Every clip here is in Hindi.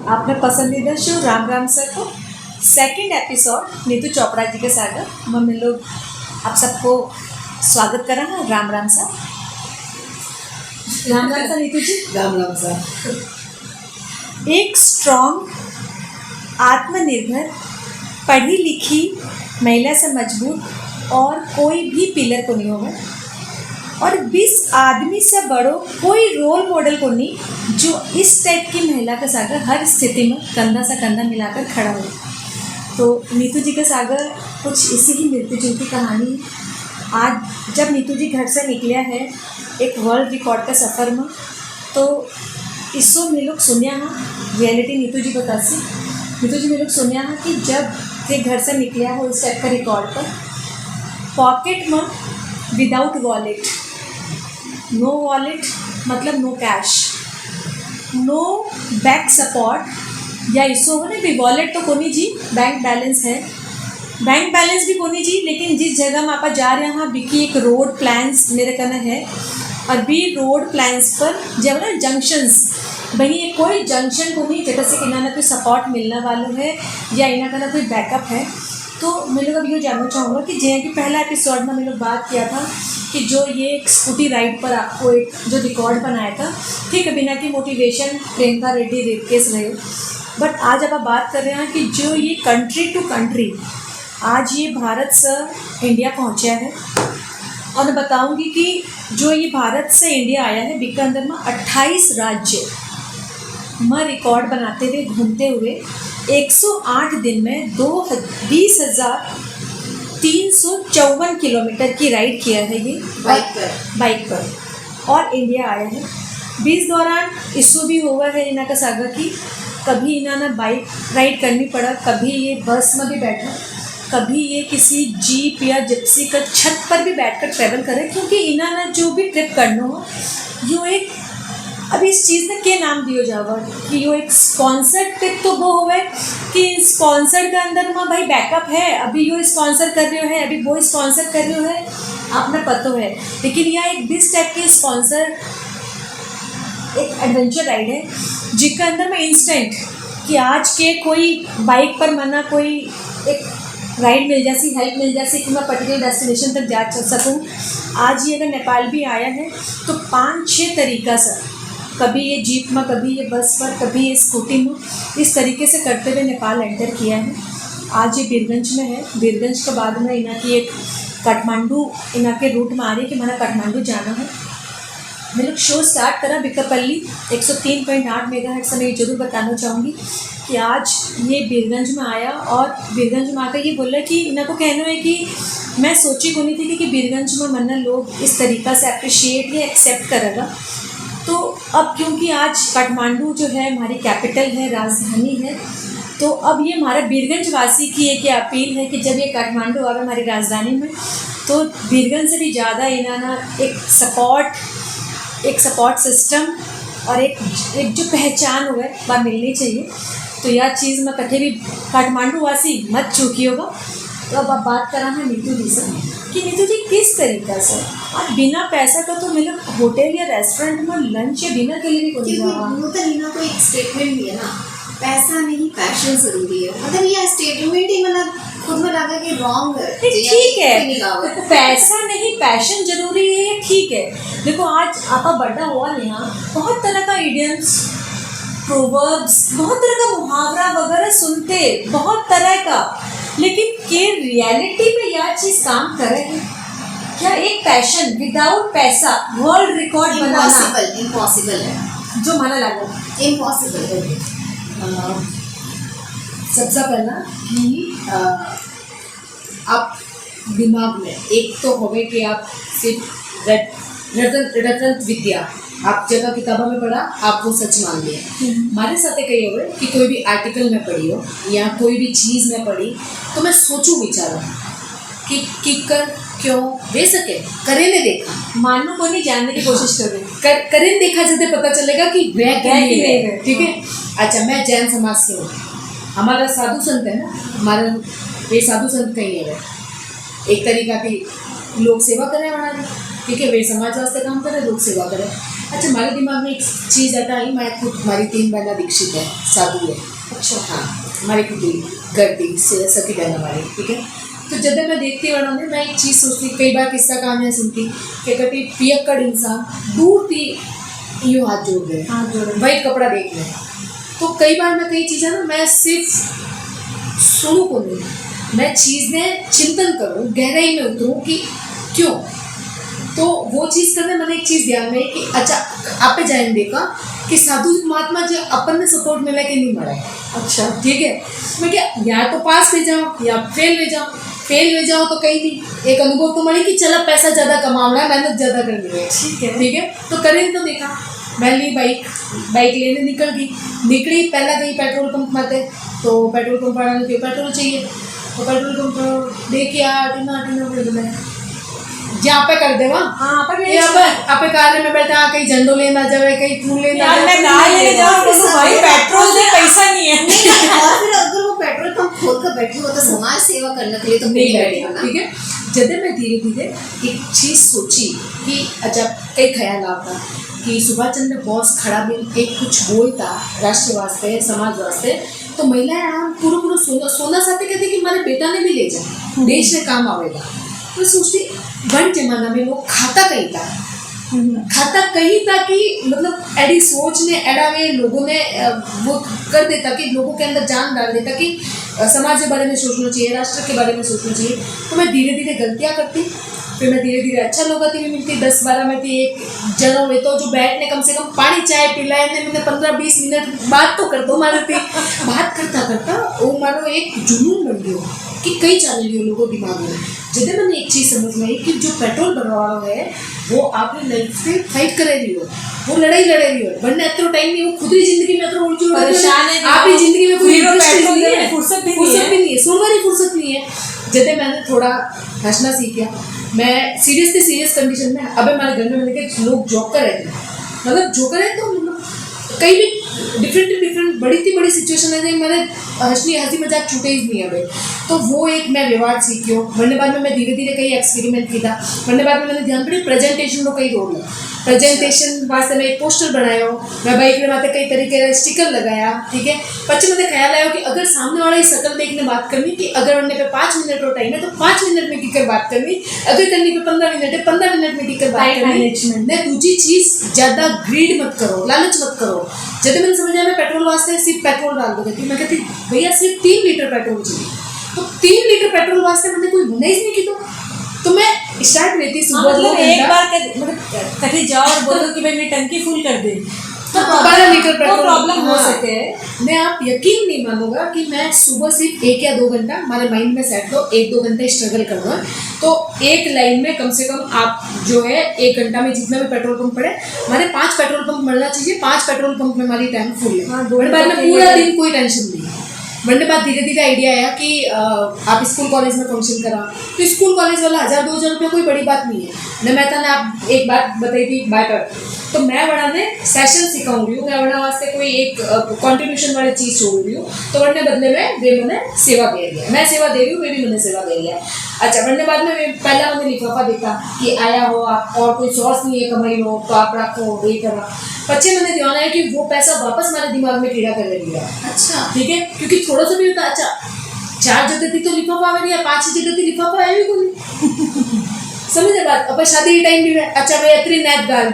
आपने पसंदीदा शो राम राम सर को सेकंड एपिसोड नीतू चोपड़ा जी के साथ हम लोग आप सबको स्वागत कर रहे हैं। राम राम सर। राम राम सर नीतू जी। राम राम सर। एक स्ट्रॉन्ग, आत्मनिर्भर, पढ़ी लिखी महिला से मजबूत और कोई भी पिलर को नहीं होगा और 20 आदमी से बड़ो कोई रोल मॉडल को नहीं जो इस टाइप की महिला के सागर हर स्थिति में कंधा से कंधा मिलाकर खड़ा हो। तो नीतू जी के सागर कुछ इसी ही मिलती जुलती कहानी है। आज जब नीतू जी घर से निकलिया है एक वर्ल्ड रिकॉर्ड का सफ़र में, तो इसो में लोग सुनिया हाँ रियलिटी नीतू जी बता सी। नीतू जी में लोग सुनिया हाँ कि जब थे घर से निकलिया हो इस टाइप का रिकॉर्ड पर, पॉकेट में विदाउट वॉलेट, नो वॉलेट मतलब no cash, no bank support या इसो हो भी वॉलेट तो कोनी जी, बैंक बैलेंस है, बैंक बैलेंस भी कोनी जी। लेकिन जिस जगह में आप जा रहे हैं वहाँ बिकी एक रोड प्लान्स मेरे कने है और भी रोड प्लान्स पर जब ना जंक्शंस बनी ये कोई जंक्शन को नहीं जगह से इन्होंने कोई सपोर्ट मिलने वालों है या इन्हों का ना कोई बैकअप है। तो मैं लोग अब ये जानना चाहूँगा कि जैसे कि पहला एपिसोड में मैं लोग बात किया था कि जो ये एक स्कूटी राइड पर आपको एक जो रिकॉर्ड बनाया था, ठीक है, बिना की motivation Priyanka Reddy rape case रहे। बट आज अब आप बात कर रहे हैं कि जो ये कंट्री टू कंट्री आज ये भारत से इंडिया पहुँचा है और मैं बताऊँगी कि जो ये भारत से इंडिया आया है बिक अंदर में 28 राज्य में रिकॉर्ड बनाते हुए घूमते हुए 108 दिन में 20,354 किलोमीटर की राइड किया है ये बाइक पर और इंडिया आया है। 20 दौरान इशू भी हुआ है इन्हों का सागर की कभी इन्होंने बाइक राइड करनी पड़ा, कभी ये बस में भी बैठा, कभी ये किसी जीप या जिप्सी का छत पर भी बैठकर ट्रैवल करे, क्योंकि इन्होंने जो भी ट्रिप करना हो यो एक अभी इस चीज़ ने क्या नाम दिया जावा कि यो एक स्पॉन्सर्ड ट्रिप तो वो हुआ कि स्पॉन्सर के अंदर में भाई बैकअप है, अभी यो स्पॉन्सर कर रहे हो है, अभी वो स्पॉन्सर कर रहे हो है, आपने पता है। लेकिन यह एक दिस टाइप के स्पॉन्सर एक एडवेंचर राइड है जिसके अंदर में इंस्टेंट कि आज के कोई बाइक पर मना कोई एक राइड मिल जाती, हेल्प मिल जाती कि मैं पर्टिकुलर डेस्टिनेशन तक जा सकूँ। आज ये अगर नेपाल भी आया है तो 5-6 तरीक़ा से, कभी ये जीप में, कभी ये बस पर, कभी ये स्कूटी में, इस तरीके से करते हुए नेपाल एंटर किया है। आज ये बीरगंज में है। बीरगंज के बाद में इन्हों की एक काठमांडू इन्हों के रूट में आ रही है कि मैंने काठमांडू जाना है। मैं लोग शो स्टार्ट करा बिकपल्ली 103.8 मेगाहर्ट्ज़ से। मैं ये जरूर बताना चाहूँगी कि आज ये बीरगंज में आया और बीरगंज में आकर ये बोला कि इन्हों को कहना है कि मैं सोची को नहीं थी कि बीरगंज में मन्ना लोग इस तरीक़ा से अप्रिशिएट या एक्सेप्ट करेगा। तो अब क्योंकि आज काठमांडू जो है हमारी कैपिटल है, राजधानी है, तो अब ये हमारा बीरगंज वासी की एक अपील है कि जब ये काठमांडू आवे हमारी राजधानी में तो बीरगंज से भी ज़्यादा इन्होंने एक सपोर्ट सिस्टम और एक जो पहचान हुआ है वह मिलनी चाहिए। तो यह चीज़ मैं कभी भी काठमांडू वासी मत चूकी होगा। तो अब आप बात करा है नीतू जी से कि नीतू जी किस तरीक़ा से आप बिना पैसा का तो मतलब होटल या रेस्टोरेंट में लंच या डिनर के लिए भी कोई नीना को एक स्टेटमेंट भी है ना, पैसा नहीं पैशन जरूरी है। मतलब ये स्टेटमेंट ही मतलब खुद में लगा कि रॉन्ग है। ठीक है, पैसा नहीं पैशन जरूरी है ये ठीक है। देखो आज आपका बड़ा हुआ यहाँ बहुत तरह का इडियम्स, प्रोवर्ब्स, बहुत तरह का मुहावरा वगैरह सुनते, बहुत तरह का, लेकिन के रियलिटी में यह चीज़ काम करे है क्या? एक पैशन विदाउट पैसा वर्ल्ड रिकॉर्ड बनाना इम्पॉसिबल है। जो माना लगा इम्पॉसिबल है। सबसे पहला कि आप दिमाग में एक तो होवे कि आप सिर्फ रटंत विद्या आप जगह किताबों में पढ़ा आप वो सच मान लिया। हमारे साथ कही हो कि कोई भी आर्टिकल में पढ़ी हो या कोई भी चीज़ में पढ़ी तो मैं सोचूं विचारूं कि कर क्यों दे सके, करे ने देखा, मानू को नहीं जानने की कोशिश करे देखा जैसे पता चलेगा कि वह क्या ही है। ठीक है। अच्छा, मैं जैन समाज से हूँ, हमारा साधु संत है ना, हमारा वे साधु संत कहीं है एक तरीका की लोक सेवा करें हमारा, ठीक है, वे समाज वास्ते काम करें, लोक सेवा करें। अच्छा, हमारे दिमाग में एक चीज़ आता है, मैं खुद, हमारी 3 बहना दीक्षित है, साधु है। अच्छा हाँ, हमारी कुटी करती सती बहन हमारी, ठीक है। तो जब मैं देखती हूँ ना, मैं एक चीज़ सोचती, कई बार किस्सा कहानियाँ सुनती कि कभी पियक्कड़ इंसान दूर थी यूँ हाथ जोड़ गए, हाथ जोड़ गए। वाइट कपड़ा देख लें। तो कई बार मैं कई चीज़ें ना, मैं सिर्फ सुनूँ को नहीं, मैं चीज़ें चिंतन करूँ, गहराई में उतरूँ कि क्यों। तो वो चीज़ करने मैंने एक चीज़ ध्यान में कि अच्छा, आप पे जाइन देखा कि साधु महात्मा जो अपन ने सपोर्ट मिला कि नहीं मिला है। अच्छा ठीक है, मैं क्या, या तो पास ले जाओ या फेल ले जाओ। फेल ले जाओ तो कहीं नहीं, एक अनुभव तो मिले कि चला पैसा ज़्यादा कमाना है, मेहनत ज़्यादा करनी है। ठीक है, तो करें तो देखा, मैं ली बाइक लेने निकली, पहला गई पेट्रोल पंप में थे, तो पेट्रोल पंप वाला ने पेट्रोल चाहिए, तो पेट्रोल पंप देखिए आटीना बोले जहाँ पे कर दे वहाँ, हाँ पर ये आपे कार में बैठा, कहीं झंडो लेना जावे, कहीं फूल लेना यार मैं कार लेने जाऊँ बोलूँ भाई पेट्रोल से पैसा नहीं है। और फिर अगर वो पेट्रोल पंप खोल कर बैठी हो तो समाज सेवा करने के लिए तो नहीं नहीं बैठेगा। बैठेगा ना। ठीक है, जब मैं धीरे धीरे एक चीज़ सोची कि अच्छा, कई ख्याल आता कि सुभाष चंद्र बोस खड़ा भी एक कुछ बोलता राष्ट्र वास्ते, समाज वास्ते, तो महिलाएं आम पूरा सोना चाहते, कहते कि हमारे बेटा ने भी ले जाए, देश में काम आवेगा। तो सोचती वन जमाना में लोग खाता कहीं था कि मतलब एडी सोच ने एडा में लोगों ने वो कर देता कि लोगों के अंदर जान डाल देता कि समाज के बारे में सोचना चाहिए, राष्ट्र के बारे में सोचना चाहिए। तो मैं धीरे धीरे गलतियाँ करती, फिर मैं धीरे धीरे अच्छा लोगों की भी मिलती, 10-12 में थी एक जन हुए तो जो बैठने कम से कम पानी चाय पिलाए ने, मैंने 15-20 मिनट बात तो कर दो मारे थी। बात करता वो मानो एक जुनून बन गयो कि कई चाल लियो लोगों दिमाग में। जब मैंने एक चीज़ समझ में आई कि जो पेट्रोल भरवा है वो आपने लाइफ पे फाइट करे रही हो, वो लड़ाई लड़े रही हो, वरना इतना टाइम नहीं, वो खुद ही जिंदगी में इतना उलझी परेशान है, आप ही जिंदगी में कोई पेट्रोल नहीं है, फुर्सत भी नहीं है, सोने वाली फुर्सत नहीं है। जब मैंने थोड़ा हंसना सीख गया, मैं सीरियस कंडीशन में, अबे हमारे घर में मैंने कहा लोग जोकर है, मतलब जोकर है तो मतलब कहीं भी डिफरेंट बड़ी सिचुएशन है जो मैंने हंसी मजाक छूटे ही नहीं है भाई। तो वो एक मैं व्यवहार सीखी हो, वरने बाद में मैं धीरे धीरे कई एक्सपेरिमेंट किया, वरने बाद में मैंने ध्यान पड़ी प्रेजेंटेशन को कई रोल प्रेजेंटेशन वास्ते मैं एक पोस्टर बनाया हो, मैं बाइक में माते कई तरीके का स्टिकर लगाया। ठीक है, पच्चीस मैंने ख्याल आया कि अगर सामने वाला ही शकल देखने बात करनी कि अगर वरने पे 5 मिनट का टाइम है तो 5 मिनट में टिकर बात करनी, अगर करनी पे 15 मिनट है 15 मिनट में टिकर बात करनी। मैं दूसरी चीज़ ज़्यादा ग्रीड मत करो, लालच मत करो। जब मैंने समझा मैं पेट्रोल वास्ते सिर्फ पेट्रोल डाल दूँगी, मैं कहती भैया सिर्फ 3 लीटर पेट्रोल चाहिए, तो 3 लीटर पेट्रोल वास्ते मैंने कोई गुना ही नहीं की। तो मैं स्टार्ट रहती सुबह मतलब एक बार मतलब कहीं जाओ और बोलो कि भाई मेरी टंकी फुल कर दे, तो 12 लीटर पेट्रोल प्रॉब्लम हो हाँ। सके है। मैं आप यकीन नहीं मानोगा कि मैं सुबह सिर्फ 1 या 2 घंटा हमारे माइंड में सेट दो, 1-2 घंटे स्ट्रगल करना, तो एक लाइन में कम से कम आप जो है 1 घंटा में जितना भी पेट्रोल पंप पड़े, हमारे 5 पेट्रोल पंप मिलना चाहिए, 5 पेट्रोल पंप में हमारी टैंक फुल है। हाँ, बाद में पूरा दिन कोई टेंशन नहीं। वरने बाद धीरे धीरे आइडिया आया कि आप स्कूल कॉलेज में फंक्शन करा, तो स्कूल कॉलेज वाला 1000-2000 रुपये कोई बड़ी बात नहीं है न। मैं था आप एक बात बताई थी बाटर, तो मैं बड़ा ने सेशन सिखाऊंगी, मैं बड़ा वास्ते कोई एक कॉन्ट्रीब्यूशन वाली चीज़ छोड़ रही हूँ, तो वरने बदले में वे मैंने सेवा दे दिया, मैं सेवा दे रही हूँ, वे भी मैंने सेवा दे दिया। अच्छा, वरने बाद में पहला मैंने लिफाफा देखा कि आया हो आप और कोई सोर्स नहीं है कमाई हो तो आप रखो ये करा। बच्चे मैंने ध्यान आया कि वो पैसा वापस हमारे दिमाग में कीड़ा कर दिया। अच्छा, ठीक है, क्योंकि थोड़ा सा भी होता, अच्छा 4 जगह थी तो लिफाफा आवे नहीं, 5 जगह थी लिफाफा आया भी कोई समझे बात। अब शादी के टाइम भी है, अच्छा वे अतरी नैत गाल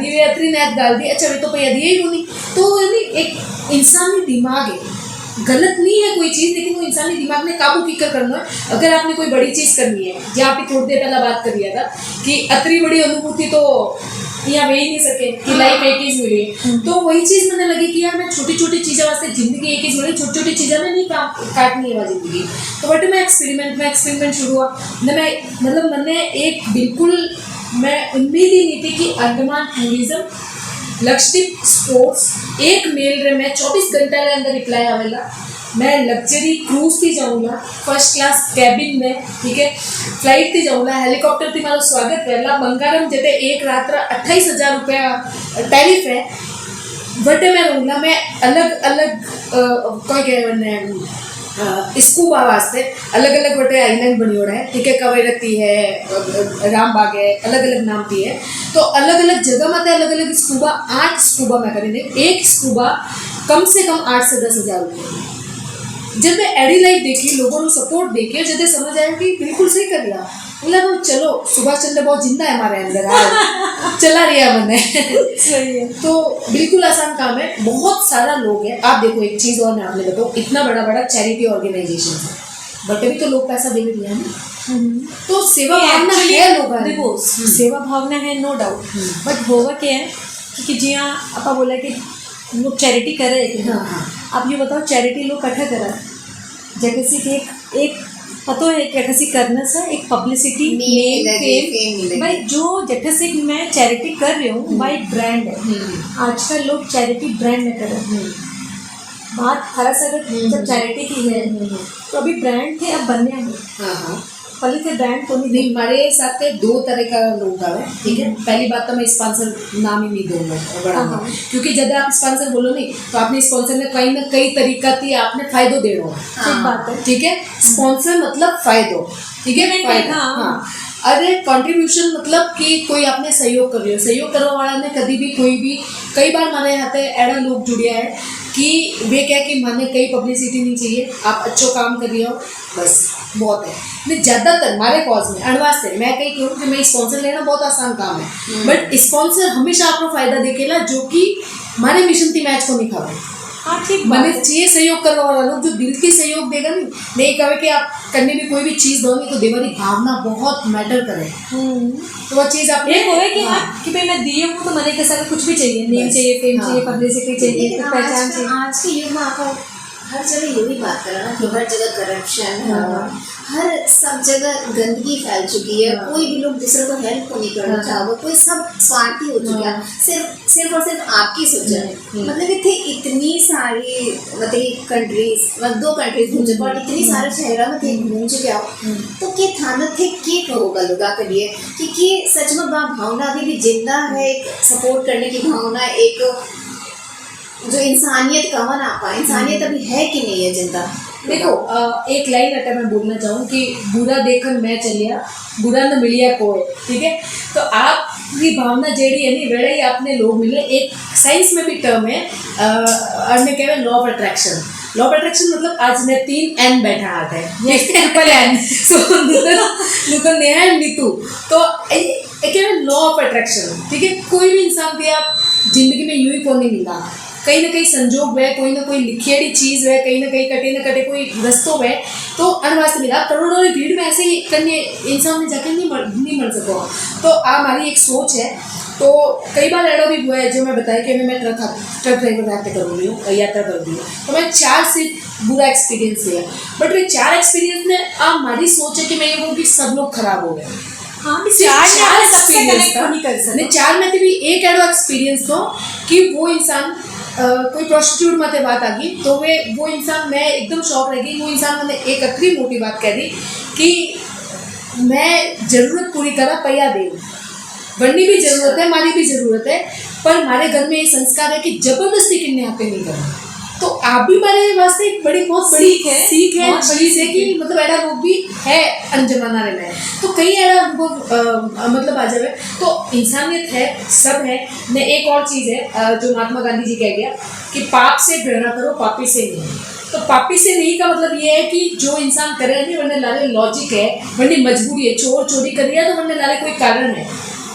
दी, अच्छा वे तो पैया दिए ही नहीं। तो यानी एक इंसानी दिमाग है, गलत नहीं है कोई चीज़, लेकिन वो इंसानी दिमाग ने काबू की करना है। अगर आपने कोई बड़ी चीज़ करनी है, जहाँ पे थोड़ी देर पहला बात कर लिया था कि अतरी बड़ी अनुभूति तो यहाँ वे ही नहीं सके कि लाइफ एक ही मिली, तो वही चीज़ मैंने लगी कि यार मैं छोटी छोटी चीज़ें वास्ते जिंदगी एक ही मिली, छोटी छोटी चीज़ें में नहीं काटनी है वह जिंदगी। तो बट मैं एक्सपेरिमेंट शुरू हुआ न, मैं मतलब मैंने एक बिल्कुल मैं उम्मीद ही नहीं थी कि अंडमान टूरिज्म लक्षद्वीप स्पोर्ट्स एक मेल रे मैं 24 घंटा के अंदर रिप्लाई आवेला, मैं लग्जरी क्रूज थी जाऊँगा, फर्स्ट क्लास कैबिन में, ठीक है, फ्लाइट थी जाऊँगा, हेलीकॉप्टर थी मारो स्वागत करेला, बंगारम जते एक रात 28,000 रुपया टैरिफ है, बटे मैं रहूँगा, मैं अलग अलग क्या कहने स्कूबा वास्ते अलग अलग बटे आइलैंड बनी हो रहा है, ठीक है, कवरत्ती है, रामबाग है, अलग अलग नाम थी है। तो अलग अलग जगह में अलग अलग स्कूबा, 8 स्कूबा मैं करेंगे। एक स्कूबा कम से कम 8 से 10 हज़ार रुपये। जब मैं एडी लाइफ देखी, लोगों ने सपोर्ट देखे, जब समझ आया कि बिल्कुल सही कर लिया, मतलब चलो सुभाष चंद्र बहुत जिंदा है हमारे अंदर, आज चला रिया मैंने। सही है। तो बिल्कुल आसान काम है, बहुत सारा लोग हैं। आप देखो एक चीज़ और मैं आपने बताऊँ, इतना बड़ा बड़ा चैरिटी ऑर्गेनाइजेशन है, बट अभी तो लोग पैसा दे भी दिया ना, तो सेवा भावना है लोगों में। देखो सेवा भावना है, नो डाउट, बट होगा क्या है कि जी हाँ आपा बोला कि लोग चैरिटी कर रहे हैं। हाँ। आप ये बताओ चैरिटी लोग कट्ठा करा जैसे कि एक पतो है कैसे करना सा, एक पब्लिसिटी, Name नेम, मिलेगी, फेम। fame मिलेगी। भाई जो जैसे से मैं चैरिटी कर रही हूँ, भाई ब्रांड है। आजकल लोग चैरिटी ब्रांड में कर रहे हैं। बात खरस अगर जब चैरिटी की है तो अभी ब्रांड थे, अब बनने हैं। हाँ हाँ। पहले थे ब्रांड को नहीं। नहीं, हमारे साथ 2 तरह का लोग आवे, ठीक है। पहली बात तो मैं स्पॉन्सर नाम ही नहीं दूंगा बड़ा, हाँ। क्योंकि जब आप स्पॉन्सर बोलो नहीं तो आपने स्पॉन्सर में कहीं ना कई तरीका थी आपने फायदो देना है, ठीक बात है। ठीक है। स्पॉन्सर मतलब फायदो, ठीक है, Payment फायदा। हाँ। हाँ। अरे कंट्रीब्यूशन मतलब कि कोई आपने सहयोग कर रही हो, सहयोग करने वाला ने कभी भी कोई भी, कई बार माने यहाँ पे ऐसा लोग जुड़िया है कि वे क्या कि माने कई पब्लिसिटी नहीं चाहिए, आप अच्छो काम कर रही हो बस बहुत है। नहीं, ज़्यादातर हमारे कॉज में अणवास है, मैं कहीं कहूँ कि मैं स्पॉन्सर लेना बहुत आसान काम है, बट स्पॉन्सर हमेशा आपको फायदा देखेला जो कि हमारे मिशन की मैच को नहीं खावे। हाँ ठीक मैंने बात है। चाहिए सहयोग करने वाला लोग जो दिल की सहयोग देगा, नहीं कहे कि आप करने भी कोई भी चीज़ दोगे तो देवारी भावना बहुत मैटर करे, तो वो चीज़ आप ये होए कि हाँ कि भाई मैं दिए हूँ तो मैंने कैसा कुछ भी चाहिए, नेम बस। चाहिए, फेम हाँ। चाहिए, पब्लिसिटी चाहिए, लेकिन कुछ पहचान चाहिए। आज के युग में आपको हर जगह यही बात कर रहा ना कि हर जगह करप्शन, हर सब जगह गंदगी फैल चुकी है। कोई भी लोग दूसरे को हेल्प को नहीं करना चाहोगे, कोई सब स्वार्थी हो चुका है, सिर्फ और सिर्फ आपकी सोच है। मतलब इतनी इतनी सारी मतलब कंट्रीज, मतलब 2 कंट्रीज घूम चुके और इतनी सारे शहरों में थे घूम चुके हो, तो के थाना थे के कहोगा लोगा के लिए कि सच में भावना अभी भी जिंदा है, एक सपोर्ट करने की भावना, एक जो इंसानियत कहा ना पाए, इंसानियत अभी है कि नहीं है जिंदा। देखो एक लाइन अगर मैं बोलना चाहूँ कि बुरा देखन मैं चलिया, बुरा न मिलिया कोई, ठीक है। तो आपकी भावना जेड़ी है नहीं वेड़ा ही आपने लोग मिले। एक साइंस में भी टर्म है, अन्य कहवे law of attraction. Law of attraction मतलब आज ने 3 एन बैठा आता है, ट्रिपल एन, सो नुकन नेहा नीतू, तो एक लॉ ऑफ अट्रैक्शन, ठीक है। कोई भी इंसान भी आप जिंदगी में यूं ही को नहीं मिला, कहीं ना कहीं संजोग वह, कोई ना कोई लिखियड़ी चीज़ वह, कहीं ना कहीं कटे न कटे कोई रस्तों वह, तो अनवास्त मिला। करोड़ों की भीड़ में ऐसे ही करने इंसान में जाकर नहीं मर सको। तो हमारी एक सोच है। तो कई बार ऐसा भी हुआ है जो मैं बताया कि मैं ट्रक ड्राइवर यात्रा कर रही हूँ, यात्रा कर रही हूँ, तो मैं 4 से बुरा एक्सपीरियंस लिया, बट वे 4 एक्सपीरियंस में अब हमारी सोच है कि मैं ये बोलूँ कि सब लोग खराब हो गए। हाँ भी सिर्फ 4 सबसे एक्सपीरियंस कनेक्ट नहीं कर सकते। 4 में भी एक ऐसा एक्सपीरियंस हो कि वो इंसान कोई प्रोस्टिट्यूट मत बात आ गई, तो वो इंसान, मैं एकदम शॉक रह गई। वो इंसान मैंने एक अतरी मोटी बात कह दी कि मैं ज़रूरत पूरी करा पैया दे, बननी भी ज़रूरत है, हमारी भी ज़रूरत है, पर हमारे घर में ये संस्कार है कि ज़बरदस्ती किन्ने यहाँ पे नहीं करना। तो आप भी हमारे वास्ते एक बहुत बड़ी सीख है बहुत बड़ी चीज़ है कि मतलब ऐसा रोग भी है अनजमाना रहना है, तो कई ऐसा अनुभव मतलब आ जाए। तो इंसानियत है, सब है। ने एक और चीज़ है जो महात्मा गांधी जी कह गया कि पाप से घृणा करो, पापी से नहीं। तो पापी से नहीं का मतलब ये है कि जो इंसान करे नहीं वरना लाले लॉजिक है, वरनी मजबूरी है। चोर चोरी कर रहा है तो वरना लाले कोई कारण है,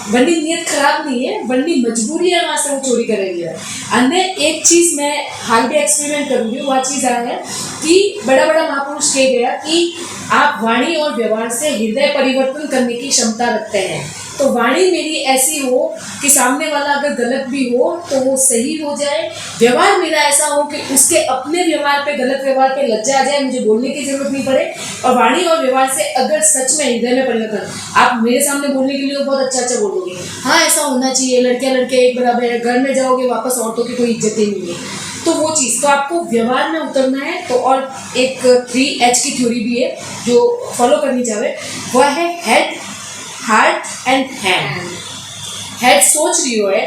वरनी नीयत खराब नहीं है, वरनी मजबूरी है, वहाँ से वो चोरी करेंगे। अन्य एक चीज़ मैं हाल भी एक्सपेरिमेंट करूँगी, वह चीज़ आया है कि बड़ा बड़ा महापुरुष कह गया कि आप वाणी और व्यवहार से हृदय परिवर्तन करने की क्षमता रखते हैं। तो वाणी मेरी ऐसी हो कि सामने वाला अगर गलत भी हो तो वो सही हो जाए, व्यवहार मेरा ऐसा हो कि उसके अपने व्यवहार पे, गलत व्यवहार पे लज्जा आ जाए, मुझे बोलने की जरूरत नहीं पड़े। और वाणी और व्यवहार से अगर सच में हृदय में परिवर्तन, आप मेरे सामने बोलने के लिए बहुत अच्छा बोलोगे, हाँ ऐसा होना चाहिए, लड़के लड़के एक बराबर है, घर में जाओगे वापस औरतों की कोई इज्जत ही नहीं है। तो वो चीज़, तो आपको व्यवहार में उतरना है। तो और एक 3H की थ्योरी भी है जो फॉलो करनी चाहिए, वह है head, heart and hand. Head सोच रही हो है,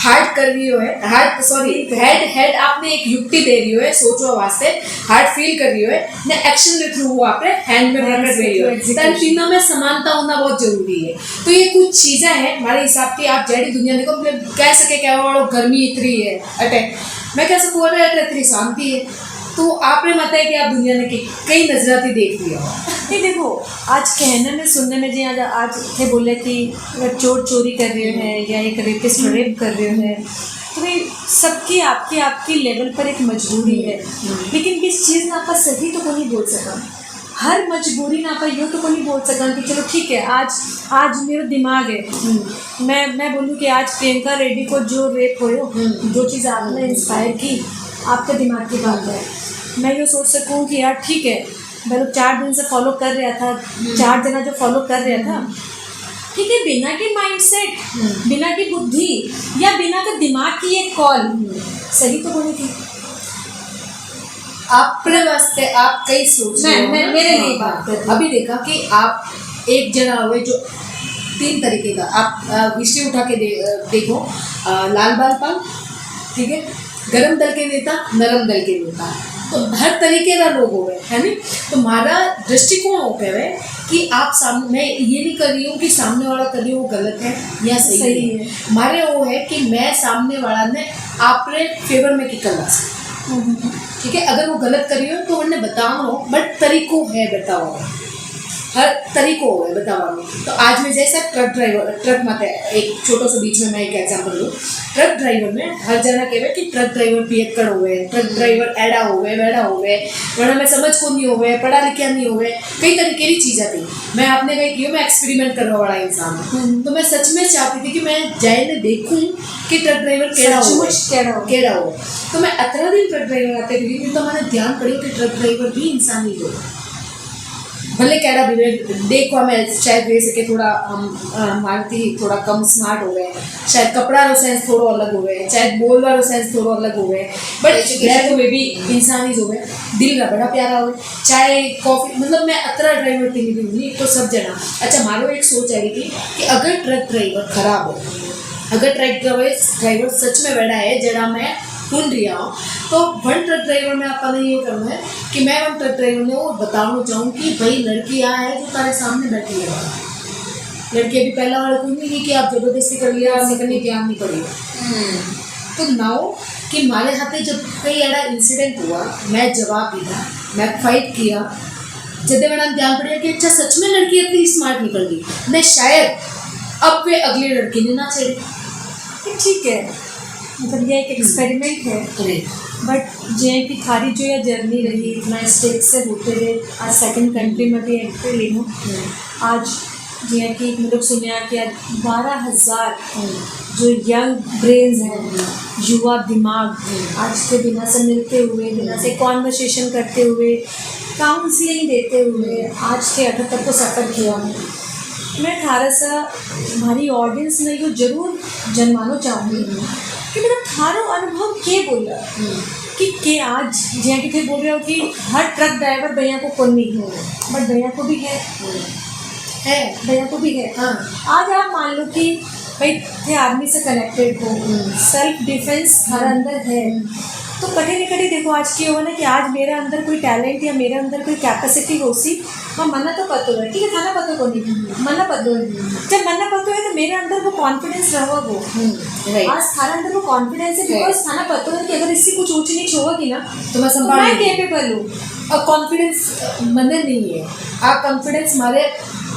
हार्ट कर रही है, हार्ट सॉरी हेड आपने एक युक्ति दे रही है सोचवा वास्ते, हार्ट फील कर रही है ने एक्शन के थ्रू वो आपने हैंड में प्रकट रही है, तन तीनों में समानता होना बहुत जरूरी है। तो ये कुछ चीजें हैं हमारे हिसाब की। आप जैडी दुनिया देखो मतलब कह सके क्या वालों गर्मी इतनी है अटे, मैं कह सकूँ अटे इतनी शांति है, तो आपने मत है कि आप दुनिया ने कई नजराती देख लिया। नहीं देखो, आज कहने में सुनने में जी आज थे बोले कि चोर चोरी कर रहे हैं या एक रेपिस्ट रेप कर रहे हैं, तो भाई सबकी आपकी आपकी लेवल पर एक मजबूरी है, लेकिन किस चीज़ ना आप सही तो को नहीं बोल सका, हर मजबूरी ना आप यूँ तो को नहीं बोल सका कि चलो ठीक है आज मेरा दिमाग है, मैं बोलूँ कि आज प्रियंका रेड्डी को जो रेप हो जो चीज़ आपने इंस्पायर की आपके दिमाग की बात है, मैं ये सोच सकूँ कि यार ठीक है मैं लोग 4 दिन से फॉलो कर रहा था, 4 जना जो फॉलो कर रहा था, ठीक है बिना के माइंडसेट, बिना की बुद्धि या बिना के दिमाग की एक कॉल सही तो होनी थी। अपने वास्ते आप कई सोच रहे हो, मैं मेरे लिए बात कर रही हूँ। अभी देखा कि आप एक जना हुए जो 3 तरीके का आप हिस्ट्री उठा के देखो, लाल बाल पाल, ठीक है, गरम दल के नेता, नरम दल के नेता, तो हर तरीके का लोग हो गए है नहीं। तो हमारा दृष्टिकोण हो गया है कि आप सामने, मैं ये नहीं कर रही हूँ कि सामने वाला कर रही हो वो गलत है या सही है, हमारे वो है कि मैं सामने वाला ने आपने फेवर में की करवा सकती, ठीक है। अगर वो गलत करी हो तो उन्हें बताओ, बट तरीको है बताओ, हर तरीको है बताओ। तो आज मैं जैसा ट्रक मत है, एक छोटा सा बीच में मैं एक एग्जांपल दूँ, ट्रक ड्राइवर में हर जना कहे कि ट्रक ड्राइवर पियक्कड़ हो गए, ट्रक ड्राइवर एड़ा हो गए, वेड़ा हो गए, वरना मैं समझ को नहीं हो गए, पढ़ा लिखा नहीं हो गए, कई तरीके की चीज़ें थी। मैं आपने कही कि मैं एक्सपेरिमेंट करने वाला इंसान हूँ, तो मैं सच में चाहती थी कि मैं जाए ने देखूँ कि ट्रक ड्राइवर केड़ा हो। तो मैं 18 दिन ट्रक ड्राइवर आते थे, तो मैंने ध्यान पड़ी कि ट्रक ड्राइवर भी इंसान ही हो, भले कैडा भी देखो हमें शायद वे सके थोड़ा हम मानती थोड़ा कम स्मार्ट हो गए, शायद कपड़ा रो सेंस थोड़ा अलग हो गए, शायद बोल वालो सेंस थोड़ा अलग हो गए, बट मैं तो वे भी इंसान ही हो गए, दिल का बड़ा प्यारा हो, चाय कॉफी, मतलब मैं अतरा ड्राइवर थी नहीं तो सब जना। अच्छा मारो एक सोच आई थी कि अगर ट्रक ड्राइवर खराब हो, अगर ट्रक ड्राइवर सच में बैठा है जरा मैं सुन रहा हूँ, तो वन ट्रक ड्राइवर में आपने ये करना है कि मैं वन ट्रक ड्राइवर ने वो बताना चाहूँ कि भाई लड़की यहाँ है जो तारे सामने बैठी है, लड़की अभी पहला वाला कोई नहीं कि आप जबरदस्ती कर लिया निकलने की आम नहीं पड़ी। तो नाउ कि हमारे हाथे जब कई ऐसा इंसिडेंट हुआ, मैं जवाब दिया, मैं फाइट किया, जब मैंने ध्यान पड़ा कि अच्छा सच में लड़की इतनी स्मार्ट निकल गई, मैं शायद अब वे अगली लड़की ने ना छेड़े, ठीक है, मतलब ये एक एक्सपेरिमेंट है, बट जे की थारी जो ये जर्नी रही इतना स्टेट से होते हुए आज सेकंड कंट्री में भी एंट्री ली हूँ, आज जे कि मतलब सुनिया कि आज 12,000 जो यंग ब्रेन्स हैं, युवा दिमाग आज के बिना से मिलते हुए, बिना से कॉन्वर्सेशन करते हुए, काउंसलिंग देते हुए आज के अगर तक को सफ़र किया हूँ। मैं 18 से हमारी ऑडियंस में यो जरूर जनमानो चाहूँगी कि मेरा थारो अनुभव के बोला कि आज जिया कि थे बोल रहे हो कि हर ट्रक ड्राइवर भैया को कौन नहीं है, बट भैया को भी है भैया को भी है। हाँ। आज आप मान लो कि भाई थे आर्मी से कनेक्टेड हो, सेल्फ डिफेंस हर अंदर है, तो कटे न कटे देखो आज की होगा ना कि आज मेरे अंदर कोई टैलेंट या मेरे अंदर कोई कैपेसिटी हो सी, मैं मना तो पतो है, ठीक है थाना पतो को नहीं, मना पतो है, जब मना पतो है तो मेरे अंदर वो कॉन्फिडेंस रहा वो आज थाना अंदर वो कॉन्फिडेंस है, बिकॉज थाना पतो है कि अगर इससे कुछ ऊँच नीच होगा कि ना तो मैं संभाल मैं केपेबल हूँ। और कॉन्फिडेंस मने नहीं है, आप कॉन्फिडेंस हमारे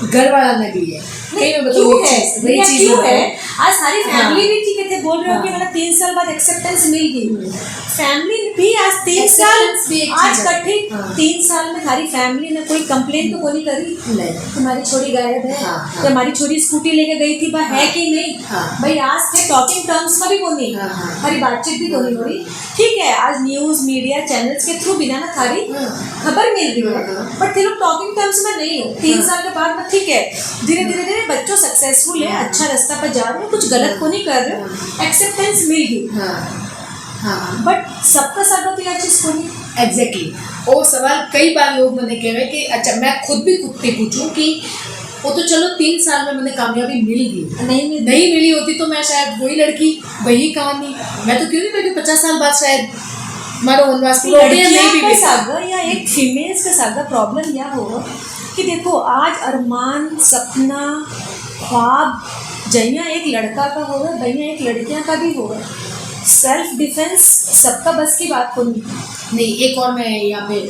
घर वाला ने भी है, कई में बताओ क्यों है, क्यों है आज सारी फैमिली भी ठीक है बोल रहे हो कि मतलब 3 साल बाद एक्सेप्टेंस मिल गई, फैमिली भी आज 3 साल आज कट्ठी 3 साल में हमारी फैमिली ने कोई कंप्लेन तो कोई करी नहीं, तुम्हारी छोरी गायब है, तो हमारी छोरी स्कूटी लेके गई थी भाई है कि नहीं, भाई आज थे टॉकिंग टर्म्स का भी को नहीं, हमारी बातचीत भी तो नहीं हो रही, ठीक है आज न्यूज़ मीडिया चैनल्स के थ्रू बिना ना थारी खबर मिल रही है, बट थे लोग टॉकिंग टर्म्स में नहीं हो। 3 साल के बाद में ठीक है धीरे धीरे बच्चों सक्सेसफुल है, अच्छा रास्ता पर जा रहे हो, कुछ गलत को नहीं कर रहे हो, एक्सेप्टेंस मिल गई, बट सबका साथ तो यार चीज़ को नहीं एग्जैक्टली। और सवाल कई बार लोग मैंने कह रहे कि अच्छा मैं खुद भी खुद से पूछूं कि वो तो चलो 3 साल में मैंने कामयाबी मिल गई, नहीं नहीं मिली होती तो मैं शायद वही लड़की वही कहानी, मैं तो क्यों नहीं, मैं 50 साल बाद शायद मारो वनवास पूरा हो गया, नहीं भी लड़कियां का मिला। सागा या एक फीमेल्स का सागा प्रॉब्लम यह होगा कि देखो आज अरमान सपना ख्वाब जइया एक लड़का का होगा भैया एक लड़कियां का भी होगा। सेल्फ डिफेंस सबका बस की बात को नहीं, एक और मैं यहाँ पे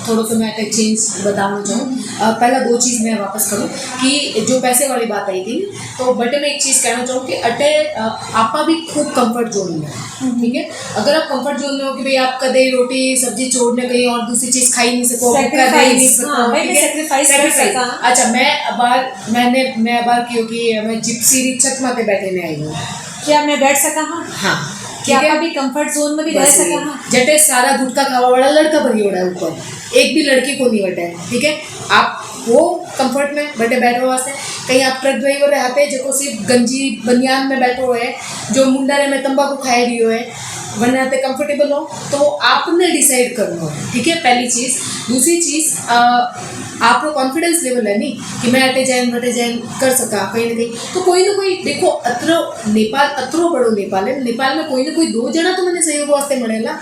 थोड़ा सा मैं चेंज बताना चाहूँ। पहला 2 चीज़ मैं वापस करूँ कि जो पैसे वाली बात आई थी, तो बटे मैं एक चीज़ कहना चाहूँ कि अटे आपा भी खूब कंफर्ट जोन में है, ठीक है। अगर आप कंफर्ट जोन में हो कि भाई आप कदे रोटी सब्जी छोड़ने कहीं और दूसरी चीज़ खाई नहीं सको, Sacrifice, हाँ, अच्छा मैं बार क्यों कि मैं जिप्सी छत माते बैठे में आई हूँ, क्या मैं बैठ सका? हाँ, क्या ठीक है? आप भी कंफर्ट जोन में भी रह सका? हाँ, जटे सारा गुटका खावा वाला लड़का भरी हो रहा है ऊपर, एक भी लड़की को नहीं बैठा है, ठीक है। आप वो कंफर्ट में बैठे बैठो वास्ते कहीं आप ट्रक ड्राइवर आते हैं जो सिर्फ गंजी बनियान में बैठो है, जो मुंडारे में तंबाकू खाए रही हो है, वरना आते कंफर्टेबल हो, तो आपने डिसाइड करना है, ठीक है, पहली चीज़। दूसरी चीज़ आपको कॉन्फिडेंस लेवल है नहीं कि मैं अटे जाए कर सका कहीं ना कहीं, तो कोई ना कोई देखो नेपाल अतरो बड़ो नेपाल है, नेपाल में कोई ना कोई 2 जना तो मैंने सहयोग वास्ते मिलेला,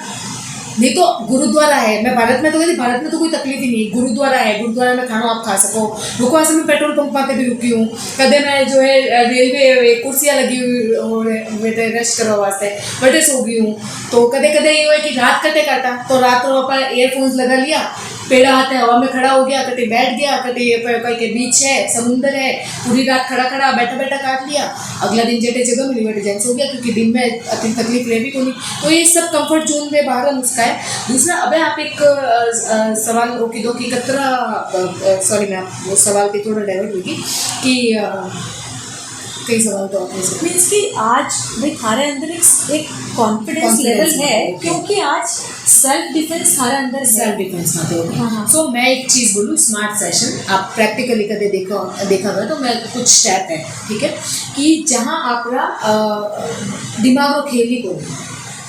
नहीं तो गुरुद्वारा है। मैं भारत में तो कहती भारत में तो कोई तकलीफ ही नहीं, गुरुद्वारा है, गुरुद्वारा में खाना आप खा सको, रुको वास्ते मैं पेट्रोल पंप पे भी रुकी हूँ, कदे मैं जो है रेलवे कुर्सियाँ लगी हुई और बेटे रेस्ट करवा वास्ते बटे सो गई हूँ, तो कदे कदे ये है कि रात कटे काटा तो रात को अपन एयरफोन्स लगा लिया, पेड़ा हाथ है हवा में खड़ा हो गया, कटे बैठ गया, कटे कहीं के बीच है समुंदर है, पूरी रात खड़ा बैठा बैठा काट लिया, अगला दिन जेटे जगह मिली बैठे जैसे हो गया, क्योंकि दिन में इतनी तकलीफ रह भी को नहीं, तो ये सब कंफर्ट जोन में बाहर का नुस्खा है। दूसरा, अबे आप एक सवाल रोकी दो कि कतरा सॉरी मैं आप वो सवाल पे थोड़ा डाइवर्ट होगी कि कई सवाल तो आपने से मीन्स कि आज भाई हमारे अंदर एक कॉन्फिडेंस लेवल है, क्योंकि आज सेल्फ डिफेंस हमारे अंदर है। सेल्फ डिफेंस आते हो। हाँ, हाँ। सो मैं एक चीज़ बोलूँ, स्मार्ट सेशन आप प्रैक्टिकली कदे देखा गया तो मैं कुछ स्टेप है, ठीक है, कि जहाँ आपका दिमाग को खेली को,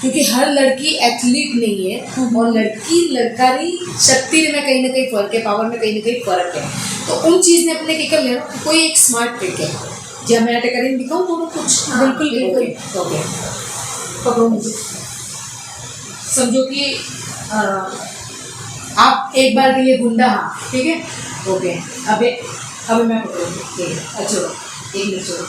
क्योंकि हर लड़की एथलीट नहीं है और लड़कारी शक्ति में कहीं ना कहीं फर्क है, पावर में कहीं ना कहीं फर्क है, तो उन चीज़ ने अपने क्या कर लेना, कोई एक स्मार्ट ट्रिक है जब मैं करें दिखाऊँ तो कुछ बिल्कुल ओके पकड़ो मुझे, समझो कि आप एक बार के लिए गुंडा, हाँ ठीक है, ओके, अबे मैं पकड़ूँगी, ठीक है, अच्छा 1 मिनट छोड़ो,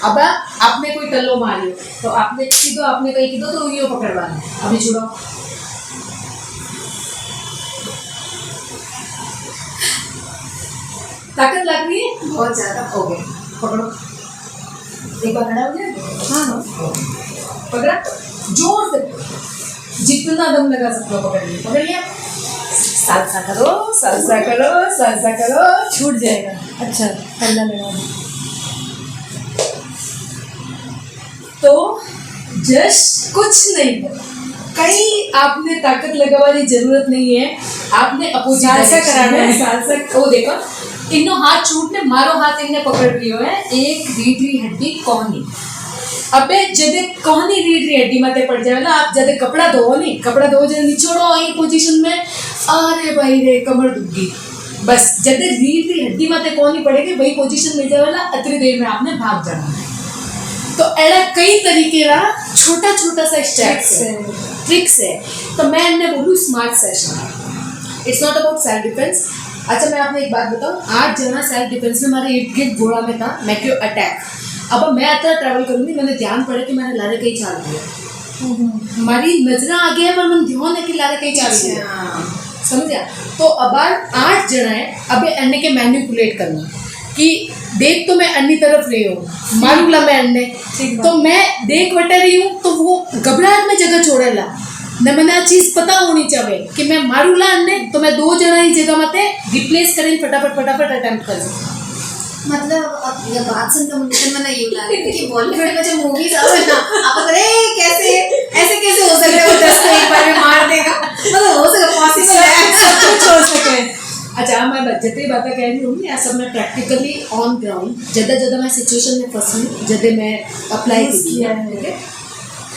अब आपने कोई टल्लो मारी तो आपने सीधो आपने कहीं की तो ये पकड़वाना है, अभी छुड़ाओ, ताकत लग रही है बहुत ज़्यादा। ओके पकड़ो, एक बार खड़ा हो गया, हाँ पकड़ा, जोर से जितना दम लगा सकते हो पकड़ लिया, सालसा करो, छूट जाएगा। अच्छा, पल्ला लगा दो। तो जस्ट कुछ नहीं, कहीं आपने ताकत लगाने जरूरत नहीं है, आपने अपोजिट सालसा कराना है। सालसा वो देखो इन्नो हाथ छूटने मारो, हाथ इनने पकड़ लियो है, एक रीढ़ हड्डी कोहनी, अबे जदे कोहनी रीढ़ हड्डी माते पड़ जाए ना, आप जदे कपड़ा धो नहीं, कपड़ा धो जदे निचोड़ो आई पोजीशन में, अरे भाई रे कमर दुखी, बस जदे रीढ़ हड्डी माते कोहनी पड़ेगी वही पोजीशन मिल जाए ना, अतनी देर में आपने भाग जाना है। तो ऐसा कई तरीके का छोटा छोटा सा ट्रिक्स है, तो मैं इन्हें बोलूँ smart session, it's not about self defence. अच्छा मैं आपने एक बात बताऊँ, आज जना सेल्फ डिफेंस में हमारे इर्द गिर्द घोड़ा में था, मैं क्यों अटैक, अब मैं इतना ट्रैवल करूँगी, मैंने ध्यान पड़ा कि मैंने लारे कहीं चाल दिया, हमारी नजरा आ गया पर मन ध्यान है कि लारे कहीं चाल दिया, समझा। तो अब 8 जना है, अब अन्य के मैनिपुलेट करना कि देख तो मैं अन्य तरफ रही हूँ, मारूंगा मैं अन्य, तो मैं देख बटा रही हूँ, तो वो घबराहट में जगह छोड़ेला न, मैंने चीज पता होनी चाहिए कि मैं मारूंगा अन्य, तो मैं 2 जना ही जगह मत रिप्लेस करें, फटाफट अटेम्प्ट कर सकूँ। मतलब अब ये बात सुनकर मुझे मन ये लग रहा है कि बॉलीवुड में जो मूवीज आवे ना, आप अगर कैसे ऐसे कैसे हो सकता है, वो 10 को एक बार में मार देगा, मतलब हो सके पॉसिबल है, सब कुछ हो सके। अच्छा मैं जितनी बातें कह रही हूँ या सब मैं प्रैक्टिकली ऑन ग्राउंड जदा मैं सिचुएशन में फंसी, जदे मैं अप्लाई किया है, ठीक है।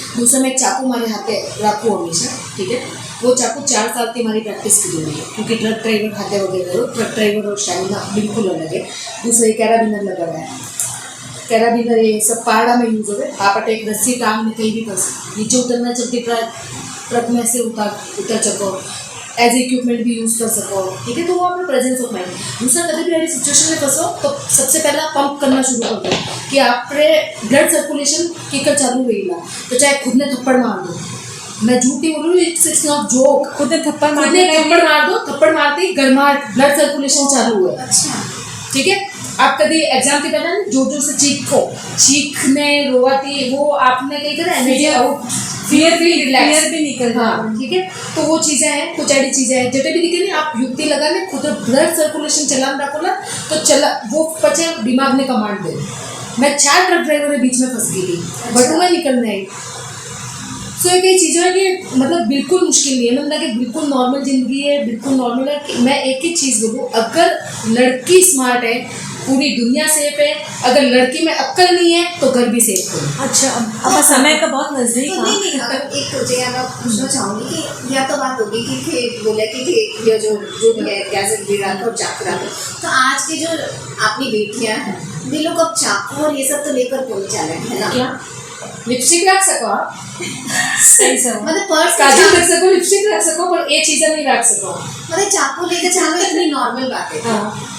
दूसरा मैं चाकू हमारे हाथ पे रखूँ हमेशा, ठीक है। वो चाकू 4 साल की हमारी प्रैक्टिस की हुई है, क्योंकि ट्रक ड्राइवर खाते वगैरह हो, ट्रक ड्राइवर और स्टैमिना बिल्कुल अलग है। दूसरा कैराबिनर लगा हुआ है, कैराबिनर ये सब पहाड़ा में यूज़ हो गए। आप अटे एक रस्सी टांग में कहीं भी कर सकते, नीचे उतरना चलती ट्रक में से उतर सको, एज इक्विपमेंट भी यूज़ कर सको, ठीक है। तो वो आपका प्रेजेंस ऑफ माइंड। दूसरा, कभी भी ऐसी सिचुएशन में फंसो तो सबसे पहला पंप करना शुरू कर दो कि आपने ब्लड सर्कुलेशन किकर चालू रही ना, तो चाहे खुद ने थप्पड़ मार दो, मैं झूठ नहीं बोल रही हूँ, इट्स नॉट जोक, खुद ने थप्पड़ खुद ने थप्पड़ मार दो, थप्पड़ मारते ही गर्माहट, ब्लड सर्कुलेशन चालू हुआ, अच्छा ठीक है। आप कभी एग्जाम के पहले जोर से चीखने रोवाती, वो आपने कहीं करा एनर्जी आउट, फियर भी निकल रहा है, हाँ, ठीक है। तो वो चीज़ें हैं, कुछ ऐसी चीज़ें हैं जटे भी दिखे नहीं, आप युक्ति लगा ले, खुद ब्लड सर्कुलेशन चला रखो ना, तो चला वो पचे दिमाग ने कमांड दे। मैं 4 ट्रक ड्राइवर के बीच में फंस गई थी, बट मैं निकलने आई। सो ये कई चीज़ें हैं कि मतलब बिल्कुल मुश्किल नहीं है, मतलब कि बिल्कुल नॉर्मल ज़िंदगी है, बिल्कुल नॉर्मल है। कि मैं एक ही चीज़ बोलूँ, अगर लड़की स्मार्ट है पूरी दुनिया सेफ है, अगर लड़की में अक्ल नहीं है तो घर भी सेफ है। अच्छा, अब समय का बहुत नजदीक तो नहीं अगर एक तुझे मैं पूछना चाहूँगी कि यह तो बात होगी कि बोले कि ये जो भी है गैजेट भी रखो और चाकू रखो, तो आज की जो अपनी बेटियाँ हैं वे लोग अब चाकू और ये सब तो लेकर कौन चले है ना, क्या लिपस्टिक रख सको आप, सही सब मतलब पर्स काजल रख सको, लिपस्टिक रख सको, पर ये चीज़ें नहीं रख सको। मतलब चाकू लेकर चलो इतनी नॉर्मल बात है, हाँ,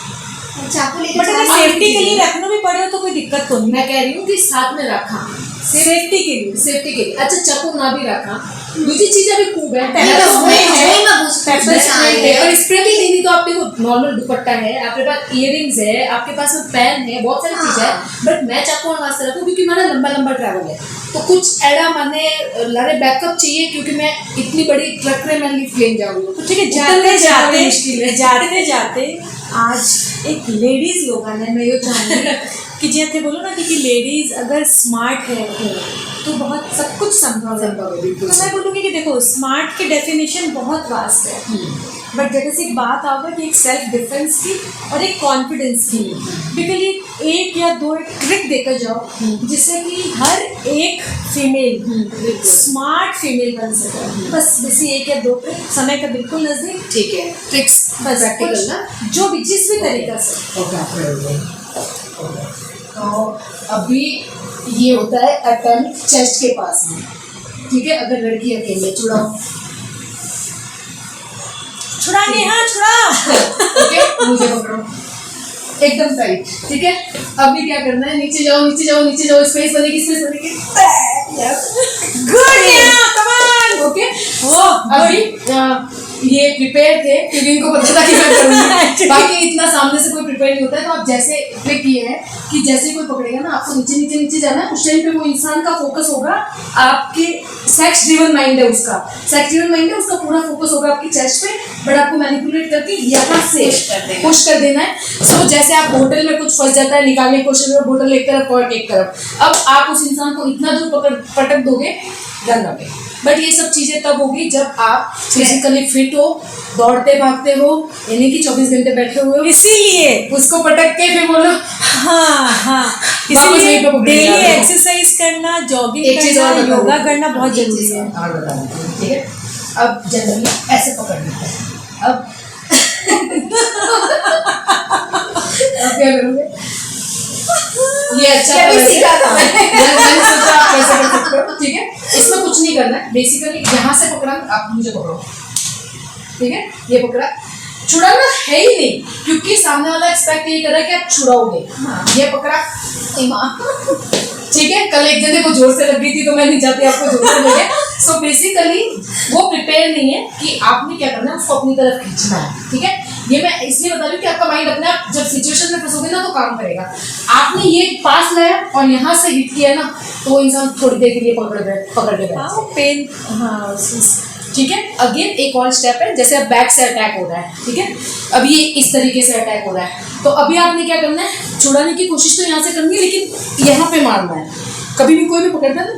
चाकू लेकर बट अगर चलो सेफ्टी के लिए रखना भी पड़े तो कोई दिक्कत तो नहीं, मैं कह रही हूँ कि साथ में रखा सेफ्टी के लिए। सेफ्टी के लिए। अच्छा, चाकू ना भी रखा, दूसरी चीज़ें भी खूब है, नहीं, पेपर तो स्प्रे है, वही मैं पूछना चाह रही हूँ। पेपर स्प्रे भी नहीं तो आपके को नॉर्मल दुपट्टा है, आपके पास इयरिंग्स है, आपके पास में पेन है, बहुत सारी चीज़ें है। बट मैं चाकू और वास्ते रखूँ क्योंकि मेरा लंबा लंबा ट्रैवल है, तो कुछ एडा मैंने लारे बैकअप चाहिए, क्योंकि मैं इतनी बड़ी ट्रक में मैं लिफ्ट लेने जाऊँगी। तो ठीक है, जाते जाते आज एक लेडीज लोग ने मैं ये चाहूँगी कि जैसे बोलो ना कि लेडीज अगर स्मार्ट है तो बहुत सब कुछ संभव है। तो मैं बोलूँगी कि देखो, स्मार्ट की डेफिनेशन बहुत वास्ट है, बट जैसे से एक बात आएगा कि एक सेल्फ डिफेंस की और एक कॉन्फिडेंस की, बिल्कुल एक या दो एक ट्रिक देकर जाओ जिससे कि हर एक फीमेल स्मार्ट फीमेल बन सके। बस इसी एक या दो ट्रिक, समय का बिल्कुल नजदीक, ठीक है, ट्रिक्स बस प्रैक्टिकल ना, जो भी जिस भी तरीका से। तो अभी ये होता है अटेम्प्ट चेस्ट के पास में, ठीक है। अगर लड़की अकेले छुड़ाओ, छुड़ा नेहा छुड़ा, ठीक है, मुझे पकड़ो एकदम टाइट, ठीक है। अभी क्या करना है, नीचे जाओ नीचे जाओ नीचे जाओ, स्पेस बनेगी, स्पेस बनेगी, good Neha, come on. Okay. वो अभी ये प्रिपेयर थे क्योंकि इनको पता था कि मैं करूँगी, बाकी इतना सामने से कोई प्रिपेयर नहीं होता है। तो आप जैसे ट्रिक ये है कि जैसे कोई पकड़ेगा ना, आपको नीचे नीचे नीचे जाना है, उस टाइम पे वो इंसान का फोकस होगा आपके सेक्स ड्रिवन माइंड है उसका, सेक्स ड्रिवन माइंड है उसका, पूरा फोकस होगा आपकी चेस्ट पे, बट आपको मैनिपुलेट करके यहाँ से पुश कर देना है। सो जैसे आप होटल में कुछ फंस जाता है, निकालने की कोशिश में, बोतल एक तरफ और एक तरफ, अब आप उस इंसान को इतना दूर पटक दोगे गंगा में। बट ये सब चीज़ें तब होगी जब आप फिजिकली फिट हो, दौड़ते भागते हो, यानी कि 24 घंटे बैठे हुए हो, इसीलिए उसको पटक के फिर बोलो हाँ इसीलिए डेली एक्सरसाइज करना, जॉगिंग करना, योगा करना बहुत जरूरी है। और बता देते हैं, ठीक है। अब जनरली ऐसे पकड़ लेते हैं, अब क्या करोगे, ये अच्छा सीखा था मैंने सोचा आप कैसे कर सकते हो, ठीक है। इसमें कुछ नहीं करना है, बेसिकली यहाँ से पकड़ा, आप मुझे पकड़ो, ठीक है। ये पकड़ा, छुड़ाना है ही नहीं, क्योंकि सामने वाला एक्सपेक्ट यही कर रहा है कि आप छुड़ाओगे। ये पकड़ा, ठीक है। कल एक जने को जोर से लग गई थी तो मैं नहीं चाहती आपको जोर से लगे। सो बेसिकली वो प्रिपेयर नहीं है कि आपने क्या करना है, उसको अपनी तरफ खींचना है, ठीक है। ये मैं इसलिए बता रही हूँ कि आपका माइंड अपने आप जब सिचुएशन में फंसोगे ना तो काम करेगा। आपने ये पास लाया और यहाँ से हिट किया ना, तो वो इंसान थोड़ी देर के लिए पकड़ के बैठा, पेन, हाँ ठीक है। अगेन एक और स्टेप है, जैसे अब बैक से अटैक हो रहा है, ठीक है। अब ये इस तरीके से अटैक हो रहा है, तो अभी आपने क्या करना है, छुड़ाने की कोशिश तो यहाँ से करनी है, लेकिन यहाँ पे मारना है। कभी भी कोई भी पकड़ता है ना,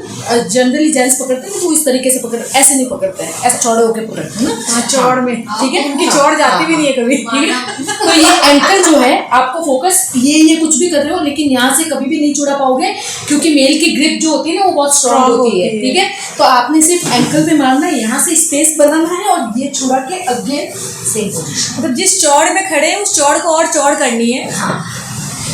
जनरली जेंट्स पकड़ते हैं तो इस तरीके से पकड़ते, ऐसे नहीं पकड़ते हैं, ऐसे चौड़े होकर पकड़ते हैं ना। हाँ, चौड़ में, ठीक है, उनकी हाँ, चौड़ जाती हाँ, भी नहीं है कभी, ठीक है। तो ये एंकल जो है आपको फोकस, ये कुछ भी कर रहे हो लेकिन यहाँ से कभी भी नहीं छुड़ा पाओगे, क्योंकि मेल की ग्रिप जो होती है ना वो बहुत स्ट्रांग होती है, ठीक है। तो आपने सिर्फ एंकल पे मारना है, यहाँ से स्पेस बनाना है और ये छुड़ा के अगेन सेम पोजीशन। मतलब जिस चौड़ में खड़े हैं उस चौड़ को और चौड़ करनी है, हाँ,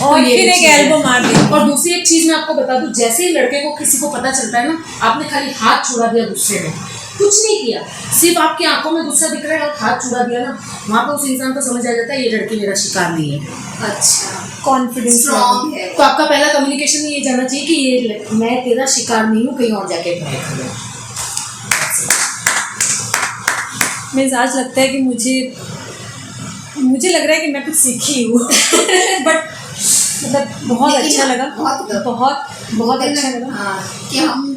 और तो ये फिर एक चीज़ है। एल्बो मार दी। और दूसरी एक चीज मैं आपको बता दूं, जैसे ही लड़के को किसी को पता चलता है ना, आपने खाली हाथ छुड़ा दिया गुस्से में, कुछ नहीं किया, सिर्फ आपकी आंखों में गुस्सा दिख रहा है और हाथ छुड़ा दिया ना, वहां पर उस इंसान को समझ आ जाता है ये लड़की मेरा शिकार नहीं है। अच्छा, कॉन्फिडेंस स्ट्रॉन्ग है। तो आपका पहला कम्युनिकेशन ये जाना चाहिए कि ये मैं तेरा शिकार नहीं हूँ, कहीं और जाके ट्राई करो। मीन्स आज लगता है कि मुझे लग रहा है कि मैं कुछ सीखी हूँ बट मतलब बहुत लेकिन अच्छा लगा, बहुत अच्छा लगा। हाँ, कि हम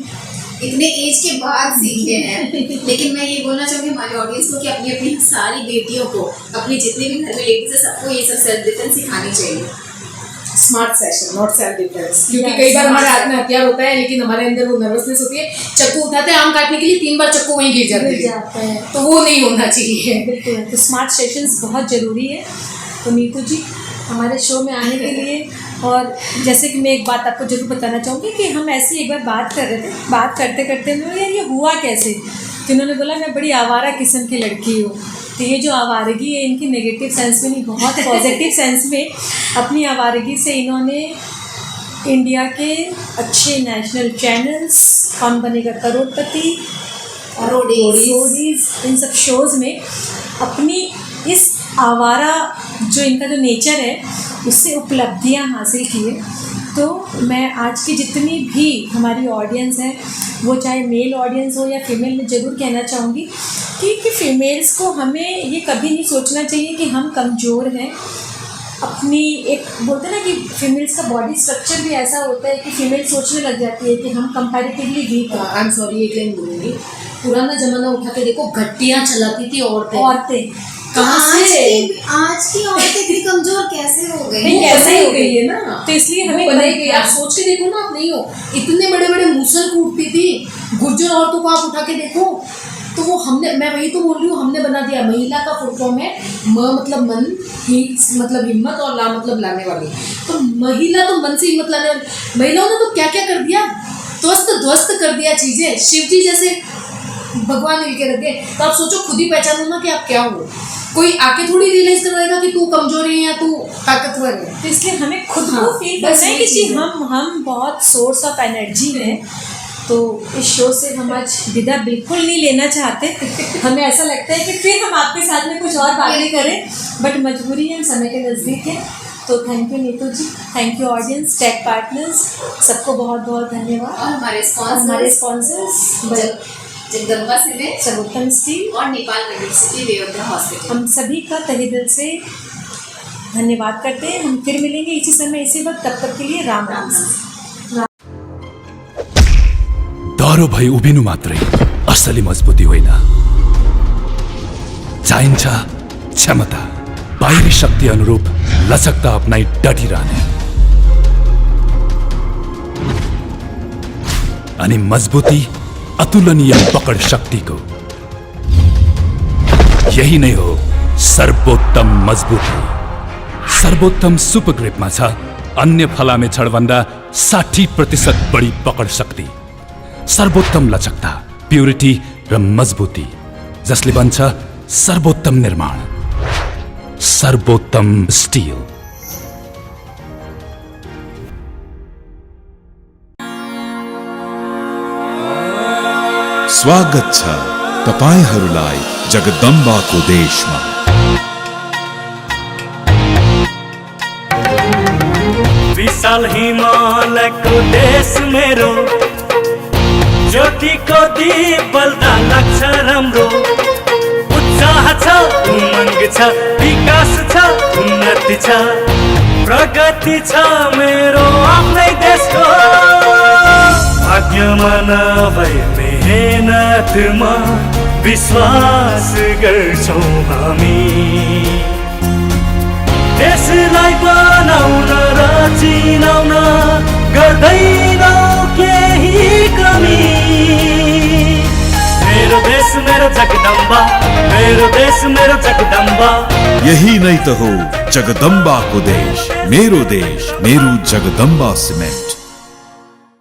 इतने एज के बाद सीखे हैं। लेकिन मैं ये बोलना चाहूँगी हमारे ऑडियंस को कि अपनी अपनी सारी बेटियों को, अपनी जितने भी घर में लेडीज है, सबको ये सब सेल्फ डिफेंस सिखानी चाहिए। Smart session, not self defence, क्योंकि Yes, कई बार हमारे smart हाथ में हथियार होता है लेकिन हमारे अंदर वो नर्वसनेस होती है, चक्कू उठाते हैं आम काटने के लिए, 3 बार चक्कू वहीं गिर जाते गिर हैं, जाता है। तो वो नहीं होना चाहिए। बिल्कुल, तो स्मार्ट सेशंस बहुत ज़रूरी है। तो नीतू जी हमारे शो में आने के लिए, और जैसे कि मैं एक बात आपको जरूर बताना चाहूँगी कि हम ऐसी एक बार बात कर रहे थे, बात करते करते मैं यार ये हुआ कैसे, तो इन्होंने बोला मैं बड़ी आवारा किस्म की लड़की हूँ। तो ये जो आवारगी है इनकी नेगेटिव सेंस में नहीं, बहुत पॉजिटिव सेंस में, अपनी आवारगी से इन्होंने इंडिया के अच्छे नेशनल चैनल्स, कौन बनेगा करोड़पति, रोडीज, इन सब शोज़ में अपनी इस आवारा जो इनका जो नेचर है उससे उपलब्धियां हासिल की है। तो मैं आज की जितनी भी हमारी ऑडियंस है, वो चाहे मेल ऑडियंस हो या फीमेल, में ज़रूर कहना चाहूँगी कि फीमेल्स को हमें ये कभी नहीं सोचना चाहिए कि हम कमज़ोर हैं। अपनी एक बोलते हैं ना कि फीमेल्स का बॉडी स्ट्रक्चर भी ऐसा होता है कि फीमेल सोचने लग जाती है कि हम कंपैरेटिवली वीक हैं। आई एम सॉरी, एक लाइन बोलूँगी, पुराना जमाना उठा के देखो, घटियाँ चलाती थी औरतें, कहाँ से? आज की औरतें इतनी कमजोर कैसे हो गई? नहीं, कैसे बनाई हो गई है ना, तो इसलिए हमें बनाई गई। आप सोच के देखो ना, आप नहीं हो, इतने बड़े बड़े मूसल कूटती थी, गुर्जर औरतों को आप उठा के देखो, तो वो हमने, मैं वही तो बोल रही हूँ, हमने बना दिया। महिला का फुल फॉर्म है म मतलब मन, ही मतलब हिम्मत, और ला मतलब लाने वाली। तो महिला तो मन से हिम्मत लाने वाली। महिलाओं ने तो क्या क्या कर दिया, ध्वस्त कर दिया चीजें, शिव जी जैसे भगवान मिल के रखे। तो आप सोचो, खुद ही पहचानो ना कि आप क्या हो, कोई आके थोड़ी रियलाइज करवाएगा कि तू कमजोर है या तू ताकतवर है। तो इसलिए हमें खुद हाँ, को फील बस करना है ये कि जी चीज़ है। हम बहुत सोर्स ऑफ एनर्जी हैं। तो इस शो से हम आज विदा बिल्कुल नहीं लेना चाहते। हमें ऐसा लगता है कि फिर हम आपके साथ में कुछ और बातें करें, बट मजबूरी है, हम समय के नज़दीक है। तो thank you Neetu ji, thank you audience, tech partners, सबको बहुत बहुत धन्यवाद। और हमारे sponsors Jagdamba cement, Sarvottam steel और नेपाल मेडिसिटी वेयोध्या हॉस्पिटल, हम सभी का तहे दिल से धन्यवाद करते हैं। हम फिर मिलेंगे इसी समय इसी वक्त, तब तक के लिए राम राम। डह्रो भई उभिनु मात्रै असली मजबुती होइन, चाहिन्छ क्षमता, बाहिरी शक्ति अनुरूप लचकता अपनाई डटिरहने, अनि मजबुती अतुलनीय पकड़ शक्तिको। यही नै हो सर्वोत्तम मजबुती। सर्वोत्तम सुपर ग्रिपमा छ अन्य फलामे छडभन्दा 60% बढी पकड शक्ति, सर्वोत्तम लचकता, प्युरिटी र मजबुती, जसले बन्छ सर्वोत्तम निर्माण, सर्वोत्तम स्टील। स्वागत छ तपाईहरूलाई जगदम्बाको देशमा। विशाल हिमालयको देश मेरो, ज्योतिको दीप बल्दा लाग्छ राम्रो। उत्साह छ, उमङ्ग छ, विकास छ, उन्नति छ, प्रगति छ मेरो आफ्नै देशको। भाग्यमा नभए मेहनतमा विश्वास गर्छौँ हामी। देशलाई बनाउन र चिनाउन गर्दैनौ के जगदम्बा, मेरो देश मेरो जगदम्बा। यही नहीं तो हो जगदम्बा को देश, मेरो जगदम्बा सीमेंट।